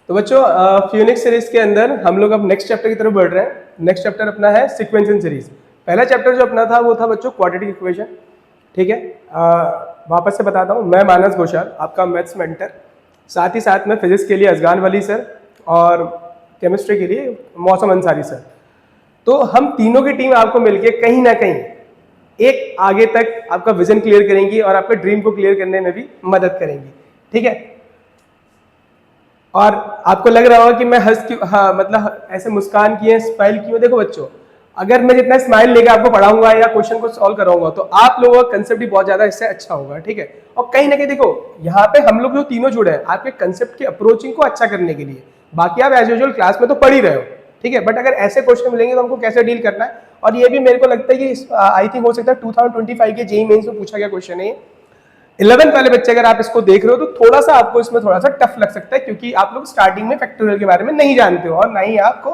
तो बच्चों Phoenix series के अंदर हम लोग अब नेक्स्ट चैप्टर की तरफ बढ़ रहे हैं। नेक्स्ट चैप्टर अपना है सीक्वेंसिंग सीरीज। पहला चैप्टर जो अपना था वो था बच्चों क्वाड्रेटिक इक्वेशन। ठीक है, वापस से बताता हूँ, मैं मानस घोषाल आपका मैथ्स मेंटर, साथ ही साथ में फिजिक्स के लिए अजगान वली सर और केमिस्ट्री के लिए मौसम अंसारी सर। तो हम तीनों की टीम आपको मिलके कहीं ना कहीं एक आगे तक आपका विजन क्लियर करेंगी और आपके ड्रीम को क्लियर करने में भी मदद करेंगी। ठीक है, और आपको लग रहा होगा कि मैं हंस क्यों, हाँ मतलब ऐसे मुस्कान किए स्माइल क्यों। देखो बच्चों, अगर मैं जितना स्माइल लेके आपको पढ़ाऊंगा या क्वेश्चन को सॉल्व कराऊंगा तो आप लोगों का कंसेप्ट भी बहुत ज्यादा इससे अच्छा होगा। ठीक है, और कहीं ना कहीं देखो यहाँ पे हम लोग जो तीनों जुड़े हैं आपके कंसेप्ट की अप्रोचिंग को अच्छा करने के लिए। बाकी आप एज यूजुअल क्लास में तो पढ़ ही रहे हो, ठीक है, बट अगर ऐसे क्वेश्चन मिलेंगे तो हमको कैसे डील करना है। और ये भी मेरे को लगता है कि आई थिंक हो सकता है 2025 के जेईई मेंस में पूछा गया क्वेश्चन है। 11th वाले बच्चे अगर आप इसको देख रहे हो तो थोड़ा सा आपको इसमें थोड़ा सा टफ लग सकता है, क्योंकि आप लोग स्टार्टिंग में फैक्टोरियल के बारे में नहीं जानते हो और ना ही आपको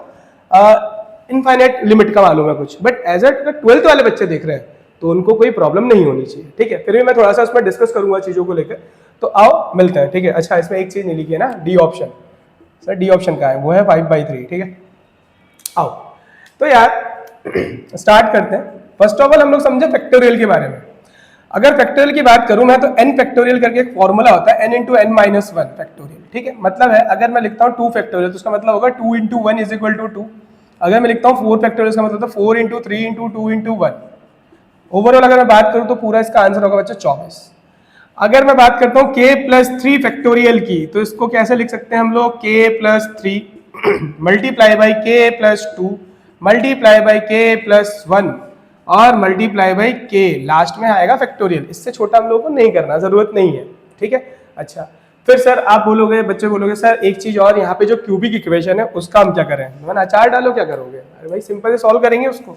इनफाइनाइट लिमिट का मालूम है कुछ। बट एज अ 12th वाले बच्चे देख रहे हैं तो उनको कोई प्रॉब्लम नहीं होनी चाहिए। ठीक है, फिर भी मैं थोड़ा सा उसमें डिस्कस करूंगा चीजों को लेकर। तो आओ मिलते हैं। ठीक है, अच्छा इसमें एक चीज नहीं लिखी है ना, D option. Sir D option का है, वो है 5/3। ठीक है, आओ तो यार स्टार्ट करते हैं। फर्स्ट ऑफ ऑल हम लोग समझे फैक्टोरियल के बारे में। अगर फैक्टोरियल की बात करूं मैं तो n फैक्टोरियल करके एक फॉर्मूला होता है, n into n minus one factorial. ठीक है, मतलब है अगर मैं लिखता हूं 2 फैक्टोरियल तो उसका मतलब होगा 2 into one is equal to 2। अगर मैं लिखता हूं 4 फैक्टोरियल इसका मतलब 4 इंटू 3 इंटू 2 इंटू 1। ओवरऑल अगर मैं बात करूं तो पूरा इसका आंसर होगा बच्चा 24। अगर मैं बात करता हूं k प्लस 3 फैक्टोरियल की तो इसको कैसे लिख सकते हैं हम लोग, k plus 3 multiply by k plus 2 multiply by k plus 1 और मल्टीप्लाई बाई k, लास्ट में आएगा फैक्टोरियल। इससे छोटा हम लोगों को नहीं करना, जरूरत नहीं है। ठीक है, अच्छा फिर सर आप बोलोगे, बच्चे बोलोगे सर एक चीज और, यहाँ पे जो क्यूबिक इक्वेशन है उसका हम क्या करें, मैंने अचार डालो क्या करोगे। अरे भाई सिंपल से सॉल्व करेंगे उसको।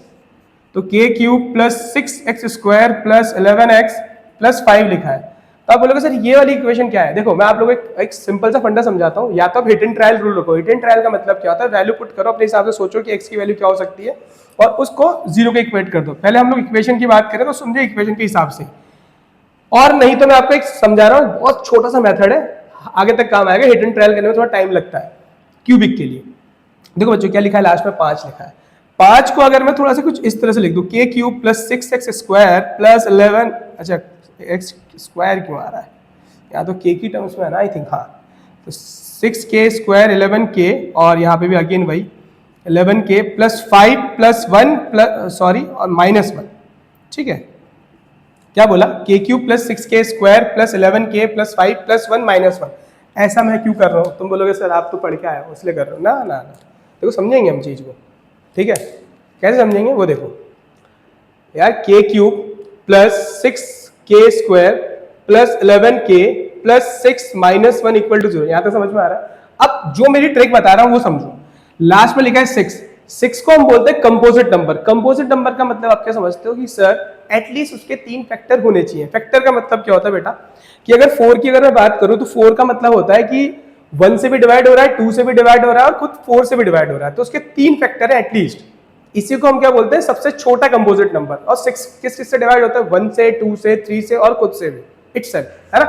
तो k cube plus 6x square plus 11x plus 5 लिखा है। तो आप बोलोगे सर ये वाली इक्वेशन क्या है। देखो मैं आप लोगों को एक सिंपल सा फंडा समझाता हूँ। या तो आप हिट एंड ट्रायल रूल रखो। हिट एंड ट्रायल का मतलब क्या होता है, वैल्यू पुट करो, अपने हिसाब से सोचो कि x की वैल्यू क्या हो सकती है और उसको जीरो के इक्वेट कर दो। पहले हम लोग इक्वेशन की बात करें तो समझे इक्वेशन के हिसाब से, और नहीं तो मैं आपको एक समझा रहा हूँ, बहुत छोटा सा मेथड है, आगे तक काम आएगा। हिट एंड ट्रायल करने में थोड़ा टाइम लगता है क्यूबिक के लिए। देखो बच्चों क्या लिखा है, लास्ट में 5 लिखा है। 5 को अगर मैं थोड़ा सा कुछ इस तरह से लिख दूं, k cube plus 6x square plus 11, अच्छा x स्क्वायर क्यों आ रहा है, यहाँ तो k की टर्म्स में है ना आई थिंक। हाँ तो 6k स्क्वायर 11k और यहाँ पे भी अगेन वही 11k plus 5 plus 1 plus sorry और माइनस 1। ठीक है, क्या बोला, k cube plus 6k square plus 11k plus 5 plus 1 minus 1। ऐसा मैं क्यों कर रहा हूँ, तुम बोलोगे सर आप तो पढ़ के आए हो इसलिए कर रहे हो। ना ना ना, देखो समझेंगे हम चीज को। ठीक है, कैसे समझेंगे वो देखो यार, k cube plus 6k square plus 11k plus 6 minus 1 equal to 0। यहां तक समझ में आ रहा है। अब जो मेरी ट्रिक बता रहा हूं वो समझो। लास्ट में लिखा है 6 को हम बोलते हैं कंपोजिट नंबर। कंपोजिट नंबर का मतलब आप क्या समझते हो कि सर एटलीस्ट उसके 3 फैक्टर होने चाहिए। फैक्टर का मतलब क्या होता है बेटा, कि अगर 4 की अगर मैं बात करूं तो 4 का मतलब होता है कि 1 से भी डिवाइड हो रहा है, 2 से भी डिवाइड हो रहा है और खुद 4 से भी डिवाइड हो रहा है, तो उसके 3 फैक्टर है एटलीस्ट। इसी को हम क्या बोलते हैं, सबसे छोटा कंपोजिट नंबर। और 6 किस से डिवाइड होता है, 1 से, 2 से, 3 से और खुद से भी इटसेल्फ, है ना।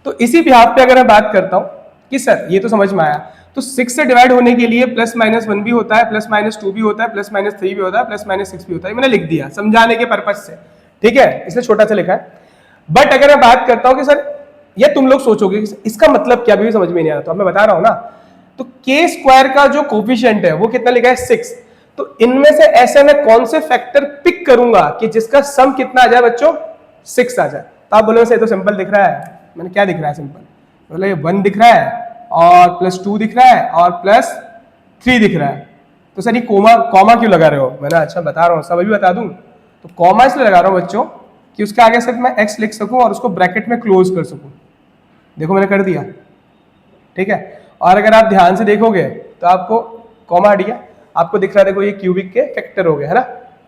तो इसी बिहाफ पे अगर मैं बात करता हूं कि सर ये तो समझ में आया, तो 6 से डिवाइड होने के लिए प्लस माइनस 1 भी होता है, प्लस माइनस 2 भी होता है, प्लस माइनस 3 भी होता है, प्लस माइनस 6 भी होता है। मैंने लिख दिया समझाने के पर्पज से, ठीक है, इसलिए छोटा सा लिखा है। बट अगर मैं बात करता हूं कि सर ये तुम लोग सोचोगे इसका मतलब क्या, भी समझ में नहीं आ रहा, तो अब मैं बता रहा हूं ना। तो k स्क्वायर का जो कोफिशिएंट है वो कितना लिखा है, 6। तो इनमें से ऐसे मैं कौन से फैक्टर पिक करूंगा कि जिसका सम कितना आ जाए बच्चों, 6 आ जाए। तो आप बोलोगे सर तो सिंपल दिख रहा है। मैंने क्या दिख रहा है सिंपल, बोले 1 दिख रहा है और प्लस 2 दिख रहा है और प्लस 3 दिख रहा है। तो सर ये कॉमा क्यों लगा रहे हो। मैंने अच्छा बता रहा हूँ, सब अभी बता दूं। तो कॉमा इसलिए लगा रहा हूँ बच्चों कि उसके आगे सिर्फ मैं x लिख सकूं और उसको ब्रैकेट में क्लोज कर सकूं। देखो मैंने कर दिया, ठीक है। और अगर आप ध्यान से देखोगे तो आपको कॉमा हट गया, आपको दिख रहा है, देखो ये क्यूबिक के फैक्टर हो गए, है ना।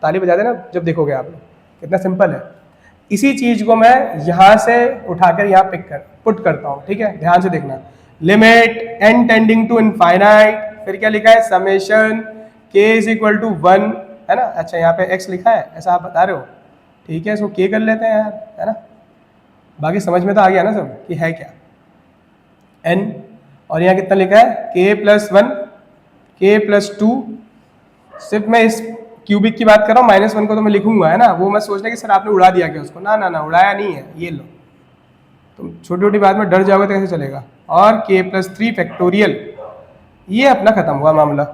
ताली बजा देना जब देखोगे आप लोग, कितना सिंपल है। इसी चीज को मैं यहां से उठाकर यहाँ पुट करता हूं, ठीक है, ध्यान से देखना। Limit n tending to infinite, फिर क्या लिखा है, summation k is equal to 1, है ना। अच्छा यहाँ पे x लिखा है ऐसा आप बता रहे हो, ठीक है, इसको k कर लेते हैं यार, है ना। बाकी समझ में तो आ गया ना सब कि है क्या, n और यहाँ कितना लिखा है k+1 k+2। सिर्फ मैं इस क्यूबिक की बात कर रहा हूँ, -1 को तो मैं लिखूंगा, है ना, वो मैं सोचना कि सर आपने उड़ा दिया क्या उसको, ना ना ना, उड़ाया नहीं है, ये लो, तुम छोटी छोटी बात में डर जाओगे तो कैसे चलेगा। और k+3 फैक्टोरियल, ये अपना खत्म हुआ मामला,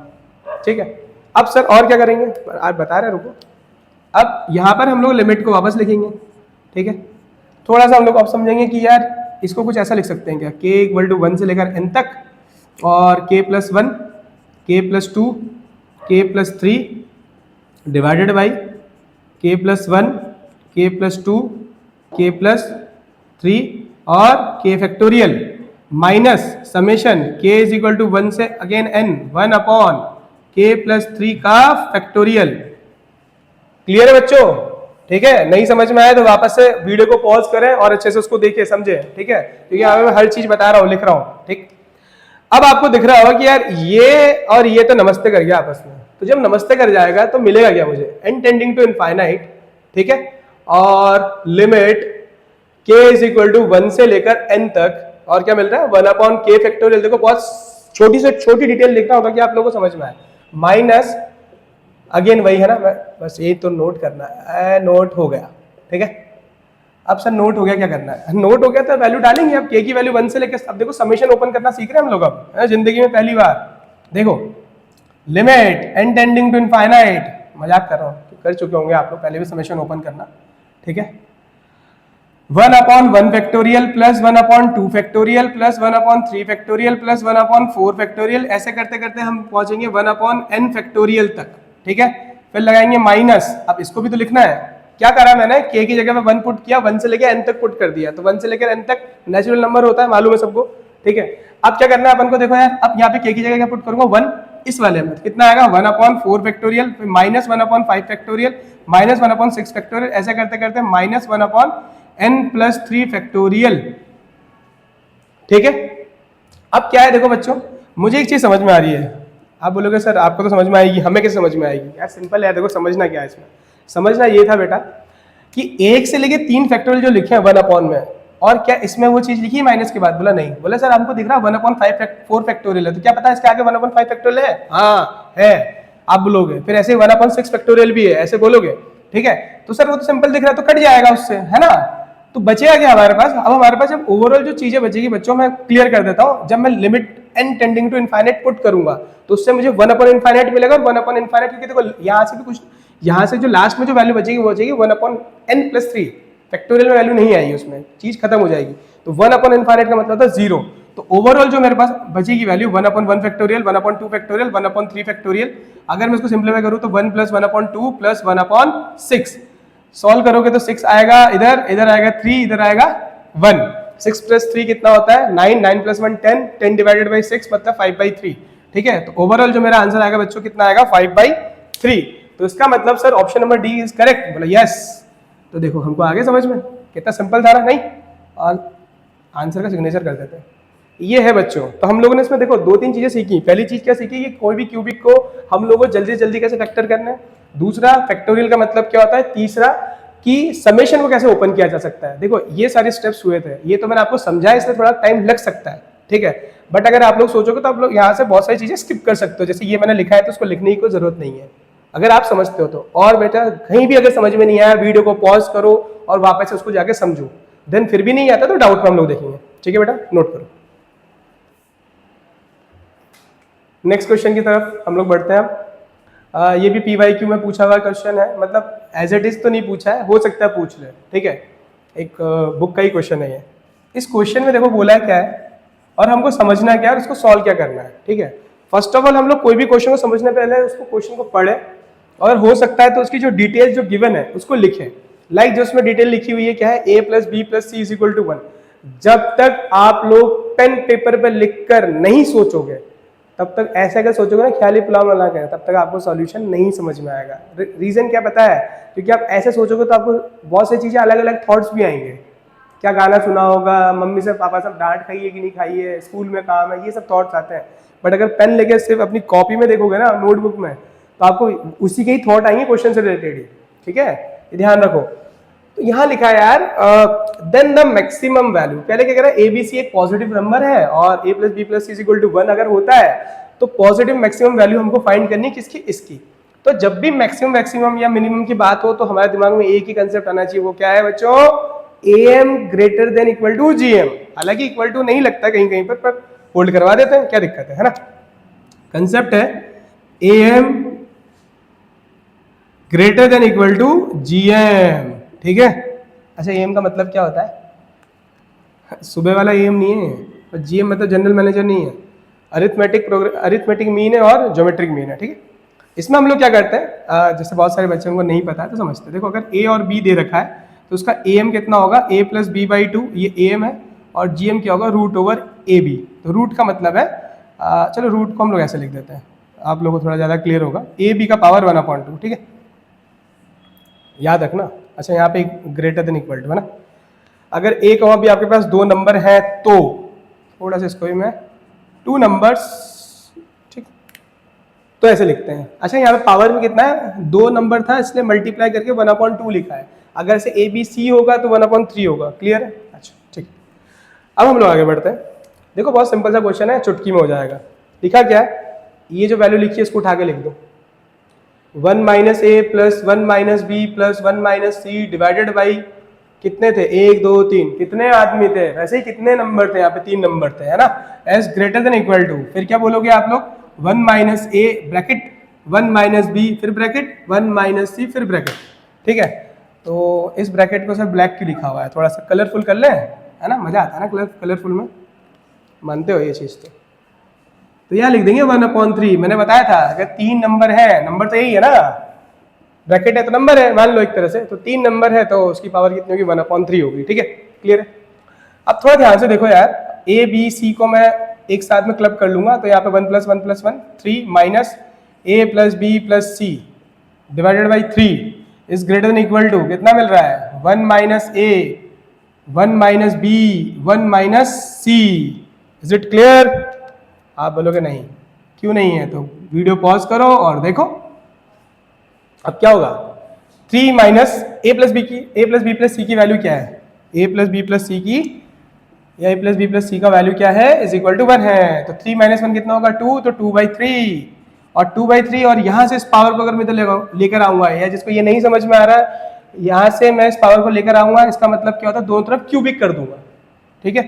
ठीक है। अब सर और क्या करेंगे, आप बता रहे, रुको। अब यहाँ पर हम लोग लिमिट को वापस लिखेंगे, ठीक है। थोड़ा सा हम लोग अब समझेंगे कि यार इसको कुछ ऐसा लिख सकते हैं क्या, k = 1 से लेकर n तक, और k+1 k+2 k+3 divided by k+1 k+2 k+3 और k factorial minus summation k = 1 से अगेन n 1/k+3 का फैक्टोरियल। क्लियर है बच्चों, ठीक है। नहीं समझ में आया तो वापस से वीडियो को पॉज करें और अच्छे से उसको देखिए, समझे, ठीक है, क्योंकि यहाँ मैं हर चीज बता रहा हूँ, लिख रहा हूँ, ठीक। अब आपको दिख रहा होगा कि यार ये और ये तो नमस्ते कर गया आपस में, तो जब नमस्ते कर जाएगा तो मिलेगा क्या मुझे, n टेंडिंग टू इनफाइनाइट, ठीक है, और लिमिट k = 1 से लेकर n तक, और क्या मिल रहा है 1/k फैक्टोरियल। देखो बहुत छोटी से छोटी डिटेल लिखना होगा कि आप लोगों को समझ में आए, माइनस अगेन वही है ना, बस यही तो नोट करना है, नोट हो गया, ठीक है। अब सर नोट हो गया, क्या करना है, नोट हो गया तो वैल्यू डालेंगे। अब k की वैल्यू 1 से लेकर, अब देखो समेशन ओपन करना सीख रहे हैं हम लोग अब जिंदगी में पहली बार। देखो limit n tending to infinite, मजाक कर रहा हूँ, कर चुके होंगे आप लोग पहले भी समेशन ओपन करना, ठीक है। 1/1 factorial plus 1/2 factorial plus 1/3 factorial plus 1/4 factorial, ऐसे करते करते हम पहुंचेंगे 1/n फैक्टोरियल तक, ठीक है। फिर लगाएंगे माइनस, अब इसको भी तो लिखना है, क्या करा मैंने, k की जगह पे 1 पुट किया, 1 से लेकर n तक पुट कर दिया, तो 1 से लेकर n तक नेचुरल नंबर होता है, मालूम है सबको, ठीक है। अब क्या करना है अपन को, देखो यार, अब यहाँ पे k की जगह क्या पुट करूंगा 1, इस वाले में कितना आएगा 1/4 फैक्टोरियल, फिर माइनस 1/5 फैक्टोरियल, माइनस 1/6 फैक्टोरियल, ऐसे करते करते माइनस 1/n+3 फैक्टोरियल, ठीक है। अब क्या है, देखो बच्चों, मुझे एक चीज समझ में आ रही है, आप बोलोगे सर आपको तो समझ में आएगी, हमें कैसे समझ में आएगी, यार सिंपल है, देखो समझना क्या है इसमें, समझना ये था बेटा कि 1 से लेके 3 फैक्टोरियल जो लिखे हैं 1/, में, और क्या इसमें वो चीज लिखी है माइनस के बाद, बोला नहीं, बोला सर हमको दिख रहा है 1/4 फैक्टोरियल है, तो क्या पता है इसके आगे 1/5 फैक्टोरियल है, हाँ है, आप बोलोगे, फिर ऐसे 1/6 फैक्टोरियल भी है, ऐसे बोलोगे, ठीक है। तो सर वो तो सिंपल दिख रहा है, तो कट जाएगा उससे, है ना, तो बचेगा क्या हमारे पास, अब हमारे पास जब ओवरऑल जो चीजें बचेगी बच्चों, मैं क्लियर कर देता हूं, जब मैं limit n tending to infinite put करूंगा तो उससे मुझे 1/∞ मिलेगा, और 1/∞, क्योंकि देखो यहाँ से भी कुछ, यहाँ से जो लास्ट में जो वैल्यू बचेगी वो बचेगी 1/n+3 फैक्टोरियल में वैल्यू नहीं आएगी, उसमें चीज खत्म हो जाएगी, तो 1/∞ का मतलब था 0, तो ओवरऑल जो मेरे पास बचेगी वैल्यू 1/1 फैक्टोरियल, 1/2 फैक्टोरियल, 1/3 फैक्टोरियल, अगर मैं इसको सिंप्लीफाई करूं तो 1 + 1/2 + 1/6, सॉल्व करोगे तो 6 आएगा इधर, इधर आएगा 3, इधर आएगा 1, 6 + 3 कितना होता है 9, 9 + 1 10, 10 डिवाइडेड बाई 6 मतलब 5/3, ठीक है। तो ओवरऑल जो मेरा आंसर आएगा बच्चों कितना आएगा 5/3, तो इसका मतलब sir option number D is correct, बोला यस। तो देखो हमको आगे समझ में, कितना सिंपल था ना, नहीं, और आंसर का सिग्नेचर कर देते हैं, ये है बच्चों। तो हम लोगों ने इसमें देखो 2-3 चीजें सीखी, पहली चीज क्या सीखी कि कोई भी क्यूबिक को हम लोगों को जल्दी जल्दी कैसे फैक्टर करना है, दूसरा फैक्टोरियल का मतलब क्या होता है, तीसरा कि समेशन को कैसे ओपन किया जा सकता है। देखो ये सारे स्टेप्स हुए थे, ये तो मैंने आपको समझाया, इसमें थोड़ा टाइम लग सकता है, ठीक है, बट अगर आप लोग सोचोगे तो आप लोग यहाँ से बहुत सारी चीजें स्किप कर सकते हो, जैसे ये मैंने लिखा है तो उसको लिखने की कोई जरूरत नहीं है, अगर आप समझते हो तो। और बेटा कहीं भी अगर समझ में नहीं आया, वीडियो को पॉज करो और वापस से उसको जाके समझो, देन फिर भी नहीं आता तो डाउट में हम लोग देखेंगे, ठीक है बेटा, नोट करो। नेक्स्ट क्वेश्चन की तरफ हम लोग बढ़ते हैं। ये भी PYQ में पूछा हुआ क्वेश्चन है, मतलब एज इट इज तो नहीं पूछा है, हो सकता है पूछ ले, ठीक है, एक बुक का ही क्वेश्चन है ये। इस क्वेश्चन में देखो बोला है क्या है और हमको समझना क्या है और उसको सॉल्व क्या करना है, ठीक है। फर्स्ट ऑफ ऑल हम लोग कोई भी क्वेश्चन को समझने पहले उसको क्वेश्चन को पढ़े, और हो सकता है तो उसकी जो डिटेल जो गिवन है उसको लिखें, लाइक जो उसमें डिटेल लिखी हुई है क्या है a + b + c = 1। जब तक आप लोग पेन पेपर पर लिखकर नहीं सोचोगे, तब तक ऐसे अगर सोचोगे ना ख्याली पुलाव ना करें, तब तक आपको सॉल्यूशन नहीं समझ में आएगा। रीजन क्या पता है, क्योंकि आप ऐसे सोचोगे तो आपको बहुत सी चीजें अलग अलग थॉट्स भी आएंगे, क्या गाना सुना होगा, मम्मी से पापा से डांट खाई है कि नहीं खाई है, स्कूल में काम है, ये सब थॉट्स आते हैं। बट अगर पेन लेके सिर्फ अपनी कॉपी में देखोगे ना, नोटबुक में, तो आपको उसी के ही थॉट आएंगे क्वेश्चन से रिलेटेड ही, ठीक है, ये ध्यान रखो। तो यहाँ लिखा है यार देन द मैक्सिमम वैल्यू, पहले क्या कह रहा है एबीसी एक पॉजिटिव नंबर है और A plus B plus C is equal to 1 अगर होता है तो पॉजिटिव मैक्सिमम वैल्यू हमको फाइंड करनी है किसकी, इसकी। तो जब भी मैक्सिमम या मिनिमम की बात हो तो हमारे दिमाग में एक ही कंसेप्ट आना चाहिए, वो क्या है बच्चों, am greater than equal to gm। हालांकि इक्वल टू नहीं लगता कहीं कहीं पर होल्ड करवा देते हैं, क्या दिक्कत है ना। कंसेप्ट है am greater than equal to gm, ठीक है। अच्छा am का मतलब क्या होता है, सुबह वाला am नहीं है, और gm मतलब जनरल मैनेजर नहीं है, अरिथमेटिक मीन है और ज्योमेट्रिक मीन है, ठीक है। इसमें हम लोग क्या करते हैं, जैसे बहुत सारे बच्चों को नहीं पता है तो समझते हैं। देखो अगर a और b दे रखा है तो उसका am कितना होगा, a plus B by two, ये am है, और gm क्या होगा, रूट ओवर ab। तो रूट का मतलब है चलो रूट को हम लोग ऐसे लिख देते हैं, आप लोगों को थोड़ा ज़्यादा क्लियर होगा, ab का पावर 1/2, ठीक है, याद रखना। अच्छा यहाँ पे ग्रेटर देन इक्वल टू है ना, अगर a और b आपके पास दो नंबर है तो थोड़ा सा इसको भी मैं 2 नंबर्स, ठीक, तो ऐसे लिखते हैं। अच्छा यहाँ पे पावर में कितना है, 2 नंबर था इसलिए मल्टीप्लाई करके 1/2 लिखा है, अगर से ए बी सी होगा तो 1/3 होगा, क्लियर है। अच्छा ठीक, अब हम लोग आगे बढ़ते हैं। देखो बहुत सिंपल सा क्वेश्चन है, चुटकी में हो जाएगा। लिखा क्या है, ये जो वैल्यू लिखी है इसको उठा के लिख दो, 1 minus A plus 1 minus B plus 1 minus C divided by कितने थे, 1 2 3, कितने आदमी थे, वैसे ही कितने नंबर थे, यहाँ पे 3 नंबर थे, है ना। S greater than equal to, फिर क्या बोलोगे आप लोग, 1 minus A bracket 1 minus B फिर ब्रैकेट 1 माइनस सी फिर ब्रैकेट, ठीक है। तो इस ब्रैकेट को सर ब्लैक क्यों लिखा हुआ है, थोड़ा सा कलरफुल कर ले, है ना, मजा आता है ना कलरफुल में, मानते हो ये चीज़। तो यहाँ लिख देंगे 1/3, मैंने बताया था अगर 3 नंबर है, नंबर तो यही है ना, ब्रैकेट है तो नंबर है, मान लो एक तरह से, तो 3 नंबर है तो उसकी पावर कितनी होगी, 1/3 होगी, ठीक है, क्लियर है। अब थोड़ा ध्यान से देखो यार, ए बी सी को मैं एक साथ में क्लब कर लूंगा, तो यहाँ पे 1 + 1 + 1 3 minus A plus B plus C divided by 3 is greater than equal to, कितना मिल रहा है, 1 minus A 1 minus B 1 minus C. Is it clear, आप बोलोगे नहीं, क्यों नहीं है, तो वीडियो पॉज करो और देखो। अब क्या होगा, 3 minus A plus B plus सी की वैल्यू क्या है, ए प्लस बी प्लस सी की, या ए प्लस बी प्लस सी का वैल्यू क्या है, इज इक्वल टू 1 है। तो 3 - 1 कितना होगा, 2, तो 2/3, और 2/3, और यहाँ से इस पावर को अगर मैं तो लेकर आऊंगा, या जिसको ये नहीं समझ में आ रहा है, यहाँ से मैं इस पावर को लेकर आऊंगा, इसका मतलब क्या होता है, दोनों तरफ क्यूबिक कर दूंगा, ठीक है।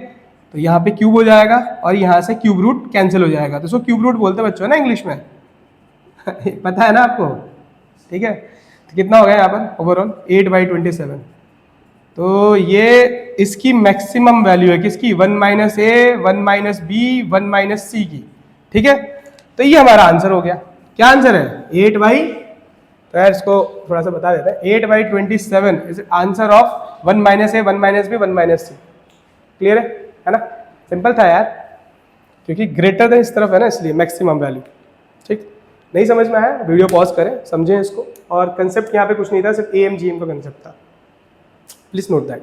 तो यहाँ पे क्यूब हो जाएगा और यहाँ से क्यूब रूट कैंसिल हो जाएगा, तो इसको क्यूब रूट बोलते हैं बच्चों ना इंग्लिश में पता है ना आपको, ठीक है। तो कितना हो गया यहाँ पर ओवरऑल 8/27। तो ये इसकी मैक्सिमम वैल्यू है किसकी, 1 minus A 1 minus B 1 minus सी की, ठीक है। तो ये हमारा आंसर हो गया। क्या आंसर है, 8 तो यार इसको थोड़ा सा बता देते हैं, 8/27 is answer of 1 minus A 1 minus B 1 minus C. Clear है ना, सिंपल था यार, क्योंकि ग्रेटर देन इस तरफ है ना, इसलिए मैक्सिमम वैल्यू, ठीक। नहीं समझ में आया, वीडियो पॉज करें, समझें इसको। और कंसेप्ट यहाँ पे कुछ नहीं था, सिर्फ AM GM का कंसेप्ट था, प्लीज नोट दैट।